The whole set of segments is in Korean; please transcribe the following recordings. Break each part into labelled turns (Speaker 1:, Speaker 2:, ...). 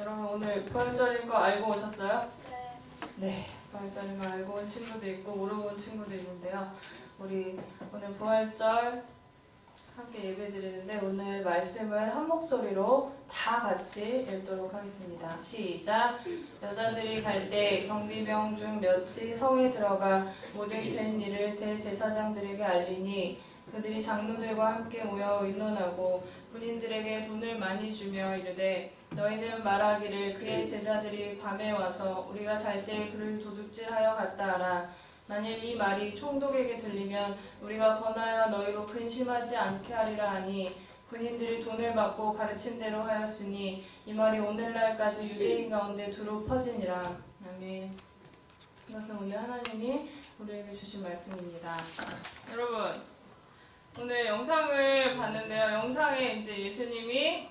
Speaker 1: 여러분 오늘 부활절인 거 알고 오셨어요?
Speaker 2: 네.
Speaker 1: 네, 부활절인 거 알고 온 친구도 있고 모르고 온 친구도 있는데요. 우리 오늘 부활절 함께 예배 드리는데 오늘 말씀을 한 목소리로 다 같이 읽도록 하겠습니다. 시작! 여자들이 갈 때 경비병 중 몇이 성에 들어가 모든 된 일을 대제사장들에게 알리니 그들이 장로들과 함께 모여 의논하고 군인들에게 돈을 많이 주며 이르되 너희는 말하기를 그의 제자들이 밤에 와서 우리가 잘 때 그를 도둑질하여 갔다 하라. 만일 이 말이 총독에게 들리면 우리가 권하여 너희로 근심하지 않게 하리라 하니 군인들이 돈을 받고 가르친 대로 하였으니 이 말이 오늘날까지 유대인 가운데 두루 퍼지니라. 아멘. 이것은 오늘 하나님이 우리에게 주신 말씀입니다. 여러분 오늘 영상을 봤는데요. 영상에 이제 예수님이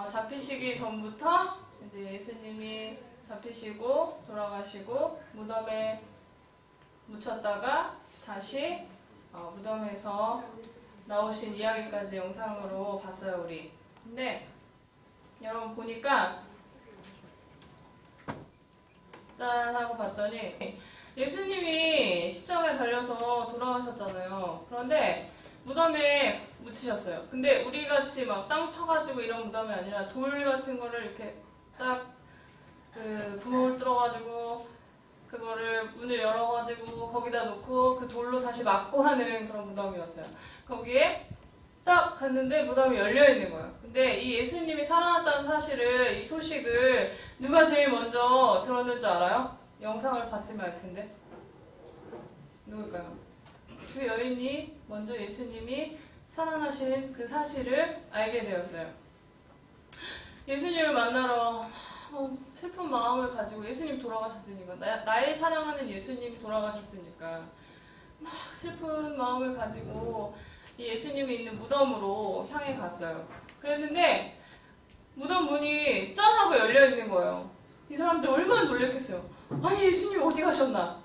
Speaker 1: 잡히시기 전부터 이제 예수님이 잡히시고 돌아가시고 무덤에 묻혔다가 다시 무덤에서 나오신 이야기까지 영상으로 봤어요, 우리. 근데 여러분 보니까 짠 하고 봤더니 예수님이 십자가에 달려서 돌아가셨잖아요. 그런데 무덤에 묻히셨어요. 근데 우리 같이 막 땅 파가지고 이런 무덤이 아니라 돌 같은 거를 이렇게 딱 그 구멍을 뚫어가지고 그거를 문을 열어가지고 거기다 놓고 그 돌로 다시 막고 하는 그런 무덤이었어요. 거기에 딱 갔는데 무덤이 열려있는 거예요. 근데 이 예수님이 살아났다는 사실을, 이 소식을 누가 제일 먼저 들었는 줄 알아요? 영상을 봤으면 알 텐데. 누굴까요? 두 여인이 먼저 예수님이 살아나신 그 사실을 알게 되었어요. 예수님을 만나러 슬픈 마음을 가지고, 예수님 돌아가셨으니까, 나의 사랑하는 예수님이 돌아가셨으니까 막 슬픈 마음을 가지고 이 예수님이 있는 무덤으로 향해 갔어요. 그랬는데 무덤 문이 짠 하고 열려있는 거예요. 이 사람들 얼마나 놀랬겠어요. 아니 예수님 어디 가셨나?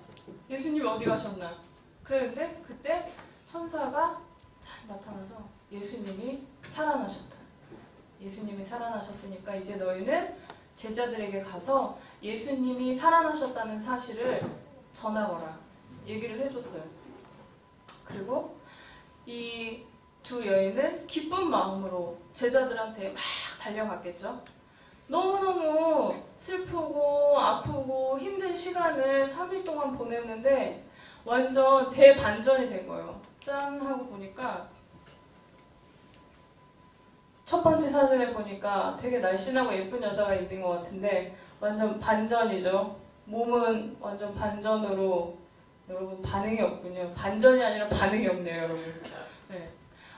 Speaker 1: 예수님 어디 가셨나? 그랬는데 그때 천사가 나타나서 예수님이 살아나셨다. 예수님이 살아나셨으니까 이제 너희는 제자들에게 가서 예수님이 살아나셨다는 사실을 전하거라. 얘기를 해줬어요. 그리고 이 두 여인은 기쁜 마음으로 제자들한테 막 달려갔겠죠. 너무너무 슬프고 아프고 힘든 시간을 3일 동안 보냈는데 완전 대반전이 된 거예요. 짠 하고 보니까 첫 번째 사진에 보니까 되게 날씬하고 예쁜 여자가 있는 것 같은데 완전 반전이죠. 몸은 완전 반전으로. 여러분 반응이 없군요. 반전이 아니라 반응이 없네요, 여러분. 네.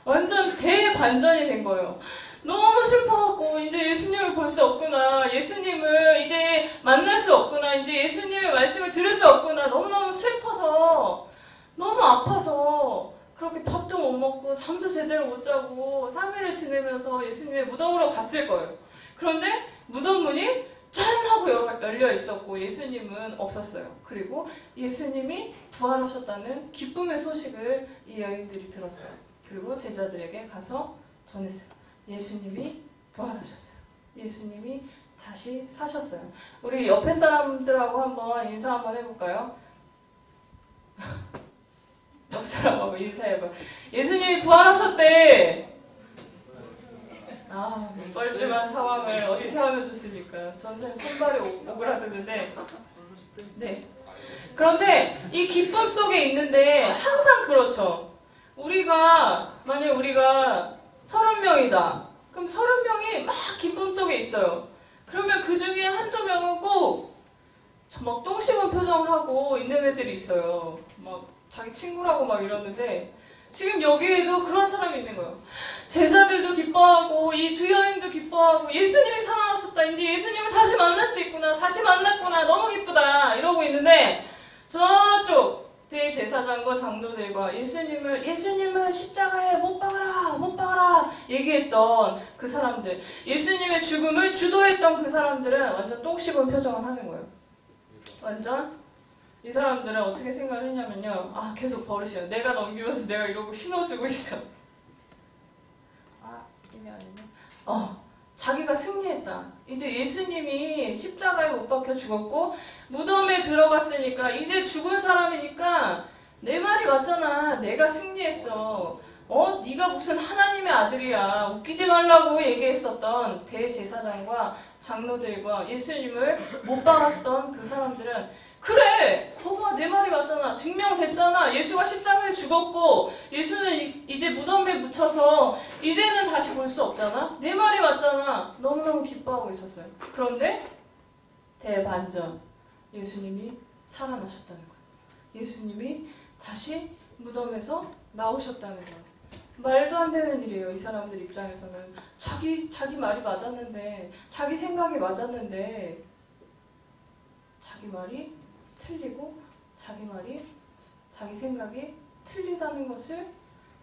Speaker 1: 완전 대반전이 된 거예요. 너무 슬퍼갖고 이제 예수님을 볼 수 없구나. 예수님을 이제 만날 수 없구나. 이제 예수님의 말씀을 들을 수 없구나. 너무너무 슬퍼서 너무 아파서 그렇게 밥도 못 먹고 잠도 제대로 못 자고 3일을 지내면서 예수님의 무덤으로 갔을 거예요. 그런데 무덤 문이 짠 하고 열려 있었고 예수님은 없었어요. 그리고 예수님이 부활하셨다는 기쁨의 소식을 이 여인들이 들었어요. 그리고 제자들에게 가서 전했어요. 예수님이 부활하셨어요. 예수님이 다시 사셨어요. 우리 옆에 사람들하고 한번 인사 한번 해볼까요? 옆 사람하고 인사해봐. 예수님이 부활하셨대. 뻘쭘한 상황을 어떻게 하면 좋습니까? 저는 손발이 오그라드는데. 네. 그런데 이 기쁨 속에 있는데 항상 그렇죠. 만약 우리가 30명이다. 그럼 30명이 막 기쁨 속에 있어요. 그러면 그 중에 한두 명은 꼭 막 똥 씹은 표정을 하고 있는 애들이 있어요. 막 자기 친구라고 막 이러는데 지금 여기에도 그런 사람이 있는 거예요. 제자들도 기뻐하고 이 두 여인도 기뻐하고 예수님이 살아나셨다. 이제 예수님을 다시 만날 수 있구나. 다시 만났구나. 너무 기쁘다. 이러고 있는데 저쪽 대제사장과 장로들과 예수님을 십자가에 못 박아라 얘기했던 그 사람들, 예수님의 죽음을 주도했던 그 사람들은 완전 똥 씹은 표정을 하는 거예요. 완전 이 사람들은 어떻게 생각을 했냐면요. 계속 버릇이에요. 내가 넘기면서 내가 이러고 신호주고 있어. 이게 아니네. 자기가 승리했다. 이제 예수님이 십자가에 못 박혀 죽었고 무덤에 들어갔으니까 이제 죽은 사람이니까 내 말이 맞잖아. 내가 승리했어. 네가 무슨 하나님의 아들이야. 웃기지 말라고 얘기했었던 대제사장과 장로들과 예수님을 못 박았던 그 사람들은 그래! 거봐, 내 말이 맞잖아. 증명됐잖아. 예수가 십자가에 죽었고 예수는 이제 무덤에 묻혀서 이제는 다시 볼 수 없잖아. 내 말이 맞잖아. 너무너무 기뻐하고 있었어요. 그런데 대반전. 예수님이 살아나셨다는 거예요. 예수님이 다시 무덤에서 나오셨다는 거예요. 말도 안 되는 일이에요. 이 사람들 입장에서는 자기 말이 맞았는데, 자기 생각이 맞았는데, 자기 말이 틀리고 자기 생각이 틀리다는 것을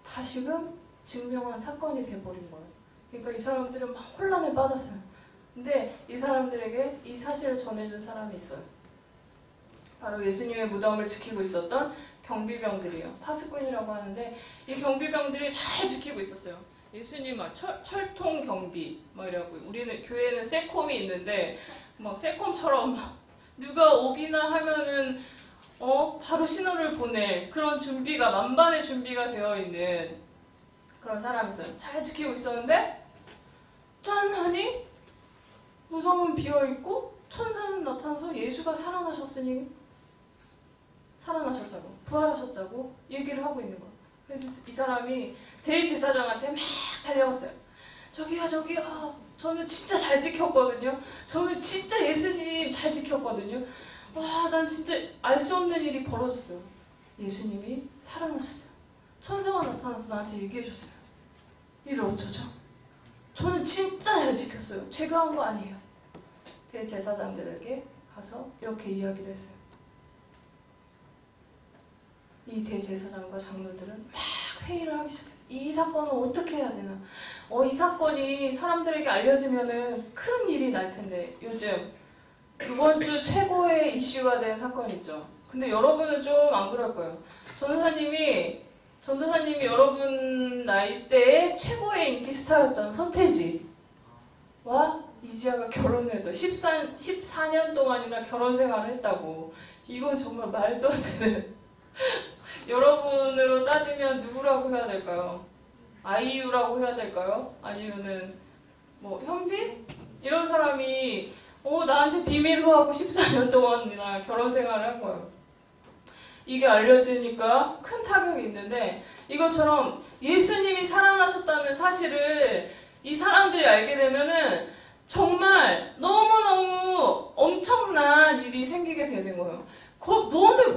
Speaker 1: 다시금 증명한 사건이 돼버린 거예요. 그러니까 이 사람들은 막 혼란에 빠졌어요. 근데 이 사람들에게 이 사실을 전해준 사람이 있어요. 바로 예수님의 무덤을 지키고 있었던 경비병들이에요. 파수꾼이라고 하는데 이 경비병들이 잘 지키고 있었어요. 예수님 막 철통 경비 막 이라고. 우리는 교회에는 세콤이 있는데 막 세콤처럼 누가 오기나 하면은 바로 신호를 보낼 그런 준비가 만반의 준비가 되어 있는 그런 사람이 있어요. 잘 지키고 있었는데 짠 하니 무덤은 비어 있고 천사는 나타나서 예수가 살아나셨다고 부활하셨다고 얘기를 하고 있는 거예요. 그래서 이 사람이 대제사장한테 막 달려갔어요. 저기요, 저는 진짜 잘 지켰거든요. 저는 진짜 예수님 잘 지켰거든요. 와, 난 진짜 알 수 없는 일이 벌어졌어요. 예수님이 살아나셨어요. 천사가 나타나서 나한테 얘기해줬어요. 이를 어쩌죠? 저는 진짜 잘 지켰어요. 제가 한 거 아니에요. 대제사장들에게 가서 이렇게 이야기를 했어요. 이 대제사장과 장로들은 막 회의를 하기 시작했어요. 이 사건은 어떻게 해야 되나? 이 사건이 사람들에게 알려지면은 큰 일이 날 텐데 요즘 이번 주 최고의 이슈가 된 사건이 있죠. 근데 여러분은 좀 안 그럴 거예요. 전도사님이 여러분 나이대에 최고의 인기 스타였던 서태지와 이지아가 결혼을 했다. 14년 동안이나 결혼 생활을 했다고. 이건 정말 말도 안 되는. 여러분으로 따지면 누구라고 해야 될까요? 아이유라고 해야 될까요? 아니면은 뭐 현빈? 이런 사람이 나한테 비밀로 하고 14년 동안이나 결혼 생활을 한 거예요. 이게 알려지니까 큰 타격이 있는데 이것처럼 예수님이 살아나셨다는 사실을 이 사람들이 알게 되면은 정말 너무너무 엄청난 일이 생기게 되는 거예요.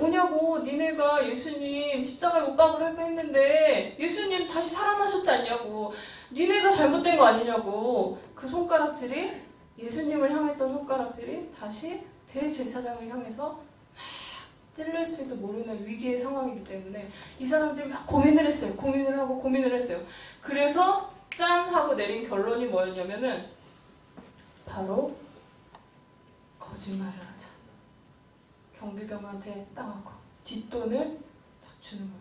Speaker 1: 뭐냐고. 니네가 예수님 십자가에 못 박으라고 했는데 예수님 다시 살아나셨지 않냐고. 니네가 잘못된 거 아니냐고. 그 손가락질이, 예수님을 향했던 손가락질이 다시 대제사장을 향해서 막 찔릴지도 모르는 위기의 상황이기 때문에 이 사람들이 막 고민을 했어요. 그래서 짠 하고 내린 결론이 뭐였냐면은 바로 거짓말을 하자. 경비병한테 따가고 뒷돈을 탁 주는 거야.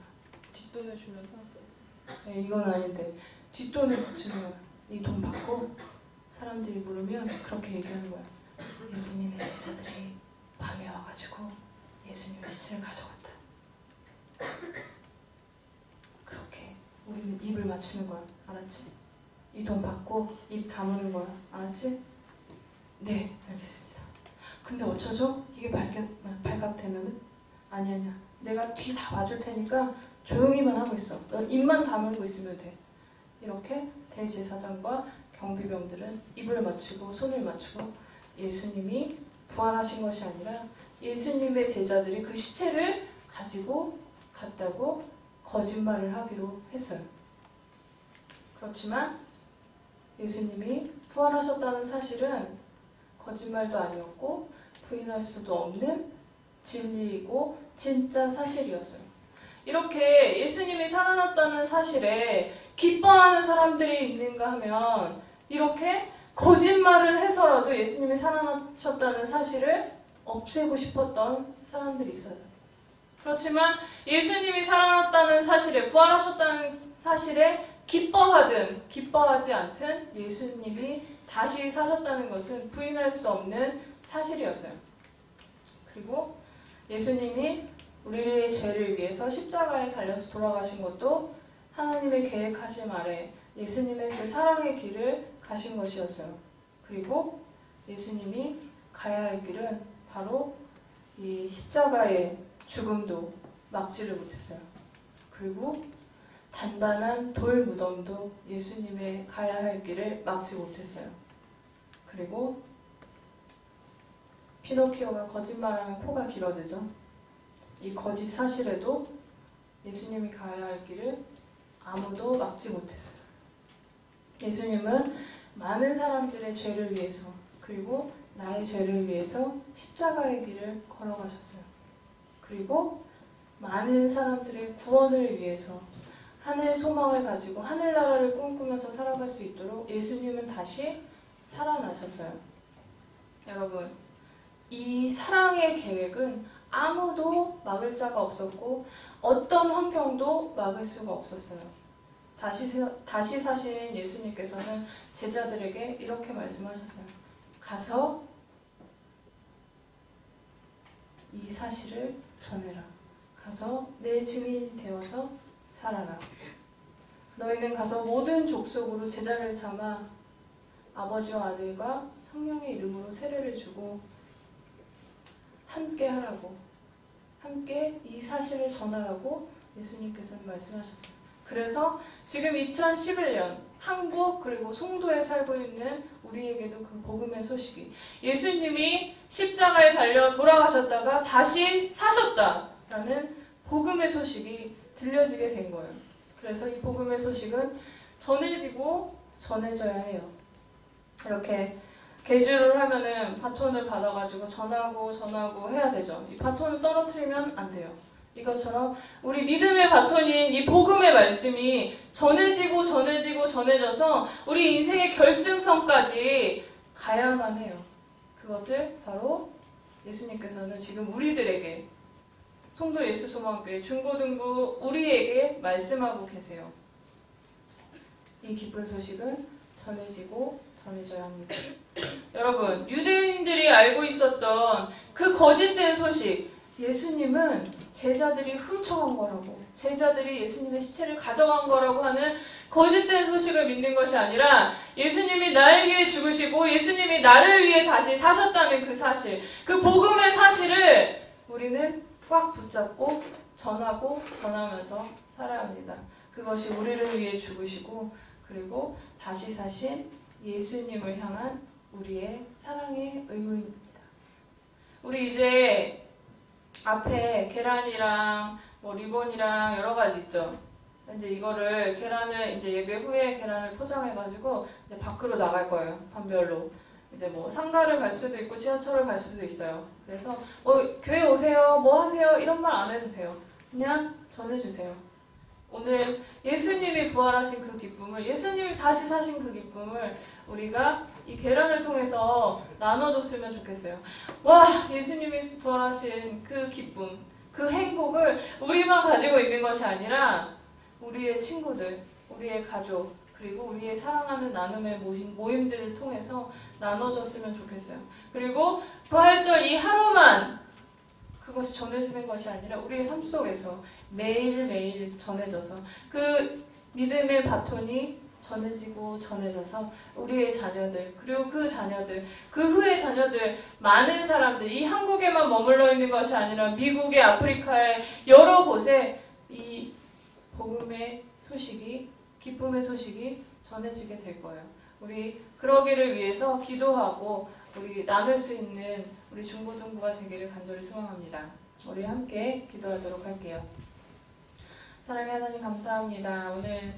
Speaker 1: 뒷돈을 주면서 이건 아닌데 뒷돈을 주는 거야. 이 돈 받고 사람들이 물으면 그렇게 얘기하는 거야. 예수님의 제자들이 밤에 와가지고 예수님의 시체를 가져갔다. 그렇게 우리는 입을 맞추는 거야. 알았지? 이 돈 받고 입 다무는 거야. 알았지? 네, 알겠습니다. 근데 어쩌죠? 이게 발각되면은? 아니야. 내가 뒤 다 봐줄 테니까 조용히만 하고 있어. 넌 입만 다물고 있으면 돼. 이렇게 대제사장과 경비병들은 입을 맞추고 손을 맞추고 예수님이 부활하신 것이 아니라 예수님의 제자들이 그 시체를 가지고 갔다고 거짓말을 하기로 했어요. 그렇지만 예수님이 부활하셨다는 사실은 거짓말도 아니었고 부인할 수도 없는 진리이고 진짜 사실이었어요. 이렇게 예수님이 살아났다는 사실에 기뻐하는 사람들이 있는가 하면 이렇게 거짓말을 해서라도 예수님이 살아나셨다는 사실을 없애고 싶었던 사람들이 있어요. 그렇지만 예수님이 살아났다는 사실에, 부활하셨다는 사실에 기뻐하든 기뻐하지 않든 예수님이 다시 사셨다는 것은 부인할 수 없는 사실이었어요. 그리고 예수님이 우리의 죄를 위해서 십자가에 달려서 돌아가신 것도 하나님의 계획하심 아래 예수님의 그 사랑의 길을 가신 것이었어요. 그리고 예수님이 가야 할 길은 바로 이 십자가의 죽음도 막지를 못했어요. 그리고 단단한 돌 무덤도 예수님의 가야 할 길을 막지 못했어요. 그리고 피노키오가 거짓말하면 코가 길어지죠. 이 거짓 사실에도 예수님이 가야 할 길을 아무도 막지 못했어요. 예수님은 많은 사람들의 죄를 위해서 그리고 나의 죄를 위해서 십자가의 길을 걸어가셨어요. 그리고 많은 사람들의 구원을 위해서 하늘 소망을 가지고 하늘나라를 꿈꾸면서 살아갈 수 있도록 예수님은 다시 살아나셨어요. 여러분, 이 사랑의 계획은 아무도 막을 자가 없었고 어떤 환경도 막을 수가 없었어요. 다시 사신 예수님께서는 제자들에게 이렇게 말씀하셨어요. 가서 이 사실을 전해라. 가서 내 증인이 되어서 살아라. 너희는 가서 모든 족속으로 제자를 삼아 아버지와 아들과 성령의 이름으로 세례를 주고 함께 하라고, 함께 이 사실을 전하라고 예수님께서는 말씀하셨어요. 그래서 지금 2011년 한국 그리고 송도에 살고 있는 우리에게도 그 복음의 소식이 예수님이 십자가에 달려 돌아가셨다가 다시 사셨다라는 복음의 소식이 들려지게 된 거예요. 그래서 이 복음의 소식은 전해지고 전해져야 해요. 이렇게 개주를 하면은 바톤을 받아가지고 전하고 해야 되죠. 이 바톤을 떨어뜨리면 안 돼요. 이것처럼 우리 믿음의 바톤인 이 복음의 말씀이 전해져서 우리 인생의 결승선까지 가야만 해요. 그것을 바로 예수님께서는 지금 우리들에게 송도 예수소망교회 중고등부 우리에게 말씀하고 계세요. 이 기쁜 소식은 전해져야 합니다. 여러분, 유대인들이 알고 있었던 그 거짓된 소식, 예수님은 제자들이 훔쳐간 거라고, 제자들이 예수님의 시체를 가져간 거라고 하는 거짓된 소식을 믿는 것이 아니라 예수님이 나를 위해 죽으시고 예수님이 나를 위해 다시 사셨다는 그 사실, 그 복음의 사실을 우리는 꽉 붙잡고 전하면서 살아야 합니다. 그것이 우리를 위해 죽으시고 그리고 다시 사신 예수님을 향한 우리의 사랑의 의무입니다. 우리 이제 앞에 계란이랑 리본이랑 여러 가지 있죠. 이제 이거를 계란을 이제 예배 후에 계란을 포장해가지고 이제 밖으로 나갈 거예요. 반별로. 이제 상가를 갈 수도 있고 지하철을 갈 수도 있어요. 그래서 교회 오세요, 뭐 하세요 이런 말 안 해도 돼요. 그냥 전해주세요. 오늘 예수님이 부활하신 그 기쁨을, 예수님이 다시 사신 그 기쁨을 우리가 이 계란을 통해서 나눠줬으면 좋겠어요. 와, 예수님이 부활하신 그 기쁨, 그 행복을 우리만 가지고 있는 것이 아니라 우리의 친구들, 우리의 가족, 그리고 우리의 사랑하는 나눔의 모임들을 통해서 나눠줬으면 좋겠어요. 그리고 부활절 이 하루만 그것이 전해지는 것이 아니라 우리의 삶 속에서 매일매일 전해져서 그 믿음의 바톤이 전해져서 우리의 자녀들, 그리고 그 자녀들, 그 후의 자녀들, 많은 사람들, 이 한국에만 머물러 있는 것이 아니라 미국의, 아프리카의 여러 곳에 이 복음의 소식이, 기쁨의 소식이 전해지게 될 거예요. 우리 그러기를 위해서 기도하고 우리 나눌 수 있는 우리 중고등부가 되기를 간절히 소망합니다. 우리 함께 기도하도록 할게요. 사랑의 하나님 감사합니다. 오늘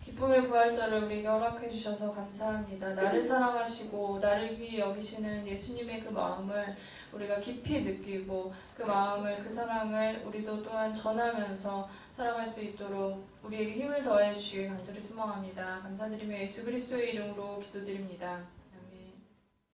Speaker 1: 기쁨의 부활절을 우리에게 허락해 주셔서 감사합니다. 나를 사랑하시고 나를 귀히 여기시는 예수님의 그 마음을 우리가 깊이 느끼고 그 마음을, 그 사랑을 우리도 또한 전하면서 살아갈 수 있도록 우리에게 힘을 더해 주시길 간절히 소망합니다. 감사드리며 예수 그리스도의 이름으로 기도드립니다.